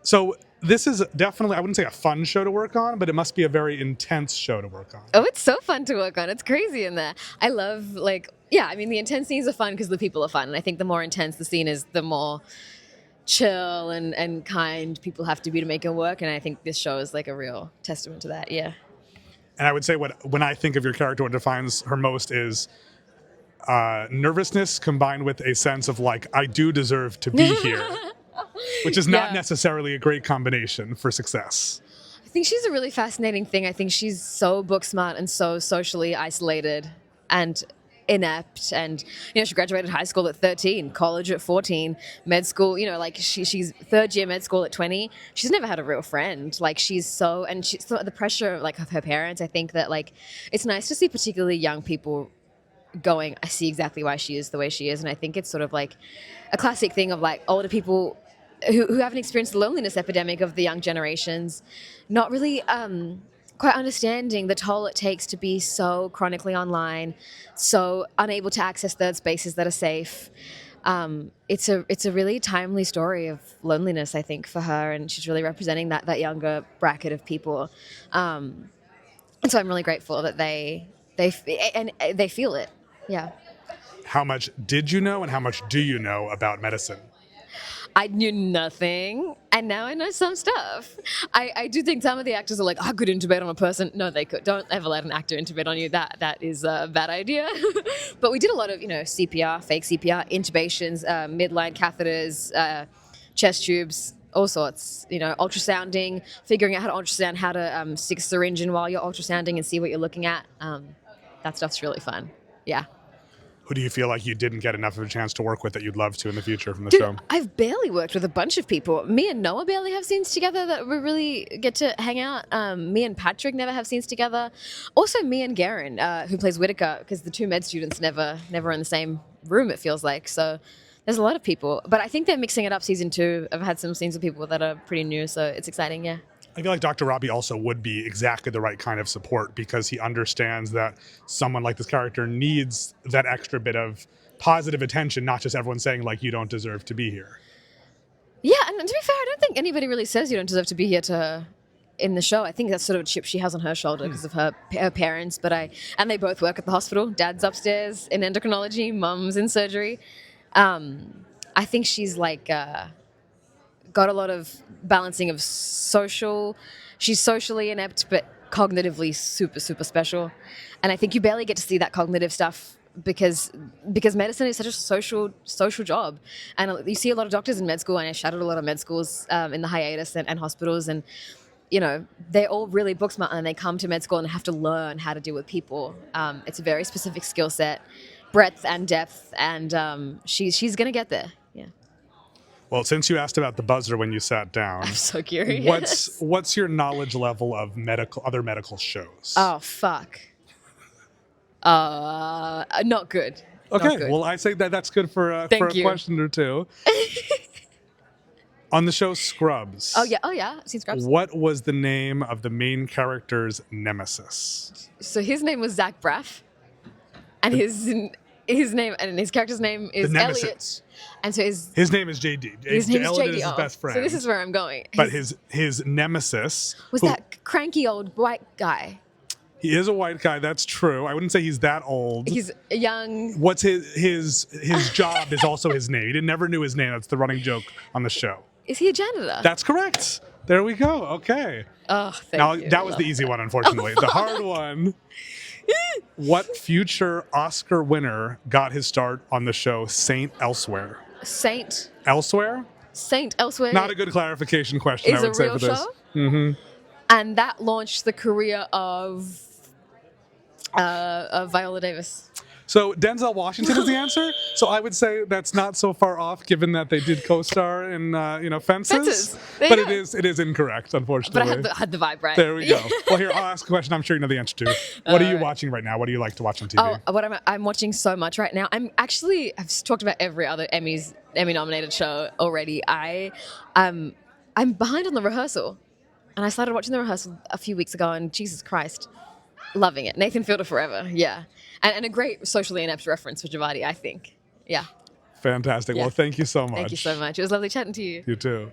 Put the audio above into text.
So this is definitely, I wouldn't say a fun show to work on, but it must be a very intense show to work on. Oh, it's so fun to work on. It's crazy in there. I love, the intense scenes are fun because the people are fun. And I think the more intense the scene is, the more chill and kind people have to be to make it work. And I think this show is like a real testament to that. Yeah. And I would say when I think of your character, what defines her most is nervousness combined with a sense of like, I do deserve to be here, which is not necessarily a great combination for success. I think she's a really fascinating thing. I think she's so book smart and so socially isolated and inept. And, she graduated high school at 13, college at 14, med school, she's third year med school at 20. She's never had a real friend. She's the pressure of her parents. I think that it's nice to see particularly young people going, I see exactly why she is the way she is. And I think it's sort of like a classic thing of older people who haven't experienced the loneliness epidemic of the young generations, not really quite understanding the toll it takes to be so chronically online, so unable to access third spaces that are safe. It's a really timely story of loneliness, I think, for her, and she's really representing that younger bracket of people. And so I'm really grateful that they feel it. Yeah. How much did you know and how much do you know about medicine? I knew nothing, and now I know some stuff. I do think some of the actors are like, I could intubate on a person. No, they could. Don't ever let an actor intubate on you. That is a bad idea. But we did a lot of, CPR, fake CPR, intubations, midline catheters, chest tubes, all sorts. Ultrasounding, figuring out how to ultrasound, how to stick a syringe in while you're ultrasounding and see what you're looking at. That stuff's really fun. Yeah. Who do you feel like you didn't get enough of a chance to work with that you'd love to in the future from the Dude, show? I've barely worked with a bunch of people. Me and Noah barely have scenes together that we really get to hang out. Me and Patrick never have scenes together. Also, me and Garen, who plays Whitaker, because the two med students never in the same room, it feels like. So there's a lot of people. But I think they're mixing it up season 2. I've had some scenes with people that are pretty new, so it's exciting, yeah. I feel like Dr. Robbie also would be exactly the right kind of support because he understands that someone like this character needs that extra bit of positive attention, not just everyone saying, you don't deserve to be here. Yeah, and to be fair, I don't think anybody really says you don't deserve to be here to her in the show. I think that's sort of a chip she has on her shoulder because of her parents. And they both work at the hospital. Dad's upstairs in endocrinology, mum's in surgery. I think she's got a lot of balancing of she's socially inept, but cognitively super, super special. And I think you barely get to see that cognitive stuff because medicine is such a social job. And you see a lot of doctors in med school, and I shadowed a lot of med schools in the hiatus and hospitals, and they're all really book smart, and they come to med school and have to learn how to deal with people. It's a very specific skill set, breadth and depth, and she's going to get there. Yeah. Well, since you asked about the buzzer when you sat down, I'm so curious. What's your knowledge level of other medical shows? Oh, fuck. Not good. Okay, Not good. Well, I say that's good for a question or two. On the show Scrubs. Oh yeah, I've seen Scrubs. What was the name of the main character's nemesis? So his name was Zach Braff, and his name and his character's name is Elliot. And so his name is JD. His name is Elliot JD. is his best friend. So this is where I'm going. But his nemesis was that cranky old white guy. He is a white guy. That's true. I wouldn't say he's that old. He's young. What's his job is also his name. He never knew his name. That's the running joke on the show. Is he a janitor? That's correct. There we go. Okay. Oh, thank you. That was the easy one, unfortunately. The hard one. What future Oscar winner got his start on the show Saint Elsewhere? Saint Elsewhere? Saint Elsewhere. Not a good clarification question, I would say, for this. Is a real show? Mm-hmm. And that launched the career of Viola Davis. So Denzel Washington is the answer. So I would say that's not so far off, given that they did co-star in Fences. But it is incorrect, unfortunately. But I had the vibe right. There we go. Well, here, I'll ask a question I'm sure you know the answer to. What are you watching right now? What do you like to watch on TV? Oh, what I'm watching so much right now. I've talked about every other Emmy nominated show already. I'm behind on The Rehearsal, and I started watching The Rehearsal a few weeks ago, and Jesus Christ, loving it. Nathan Fielder forever, yeah. And a great socially inept reference for Javadi, I think. Yeah. Fantastic. Yeah. Well, thank you so much. Thank you so much. It was lovely chatting to you. You too.